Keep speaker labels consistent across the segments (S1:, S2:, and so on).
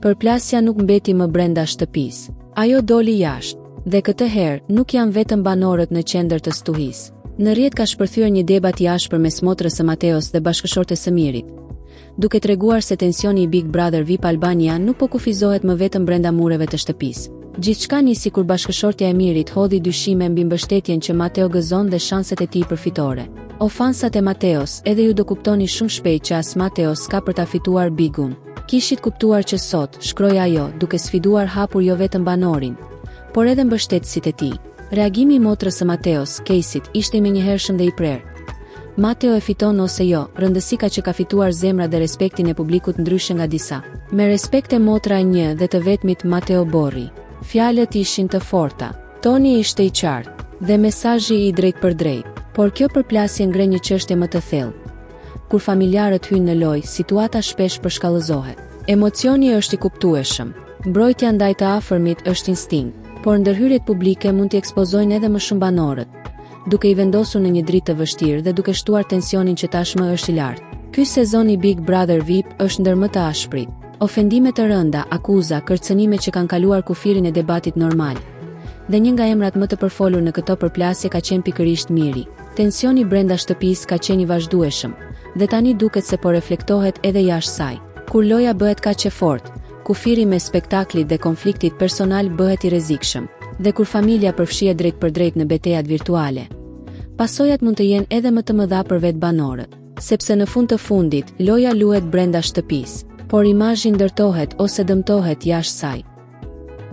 S1: Përplasja nuk mbeti më brenda shtëpisë. Ajo doli jashtë, dhe këtë herë nuk janë vetëm banorët në qendër të stuhisë. Në rrjet ka shpërthyer një debat i ashpër mes motrës së Mateos dhe bashkëshortes së Mirit, duke treguar se tensioni i Big Brother VIP Albania nuk po kufizohet më vetëm brenda mureve të shtëpisë. Gjithçka nisi kur bashkëshortja e Mirit hodhi dyshime mbi mbështetjen që Mateo gëzon dhe shanset e tij përfitore. O fansat e Mateos, edhe ju do kuptoni shumë shpejt që as Mateos ka për ta fituar Bigun. Kishit kuptuar që sot, shkroi ajo, duke sfiduar hapur jo vetëm banorin, por edhe mbështetësit e tij. Reagimi i motrës së Mateos, Caseyt, ishte menjëhershëm dhe i prerë. Mateo e fiton ose jo, rëndësi ka që ka fituar zemra dhe respektin e publikut ndryshe nga disa. Me respekt e motra e një dhe të vetmit Mateo Borri. Fjalët ishin të forta, toni ishte i qartë, dhe mesazhi i drejt për drejt, por kjo përplasje ngre një çështje më të thellë. Kur familjarët hyjnë në lojë, situata shpesh përshkallëzohet. Emocioni është i kuptueshëm. Mbrojtja ndaj të afërmit është instinkt, por ndërhyrjet publike mund t'i ekspozojnë edhe më shumë banorët, duke i vendosur në një dritë të vështirë dhe duke shtuar tensionin që tashmë është i lartë. Ky sezon i Big Brother VIP është ndër më të ashprit. Ofendime të rënda, akuza, kërcënime që kanë kaluar kufirin e debatit normal. Dhe një nga emrat më të përfolur në këto përplasje ka qenë pikërisht Miri. Tensioni brenda shtëpisë ka qenë i vazhdueshëm, dhe tani duket se po reflektohet edhe jashtë saj. Kur loja bëhet kaq e fortë, kufiri me spektaklit dhe konfliktit personal bëhet i rrezikshëm, dhe kur familja përfshihet drejt për drejt në betejat virtuale, pasojat mund të jenë edhe më të mëdha për vetë banorët, sepse në fund të fundit loja luhet brenda shtëpisë, por imazhi ndërtohet ose dëmtohet jashtë saj.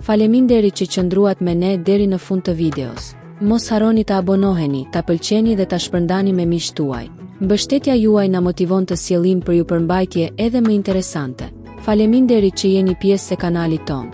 S1: Faleminderit që qëndruat me ne deri në fund të videos. Mos harroni të abonoheni, ta pëlqeni dhe ta shpërndani me miqtë tuaj. Mbështetja juaj na motivon të sjellim për ju përmbajtje edhe më interesante. Faleminderit që jeni pjesë e kanalit tonë.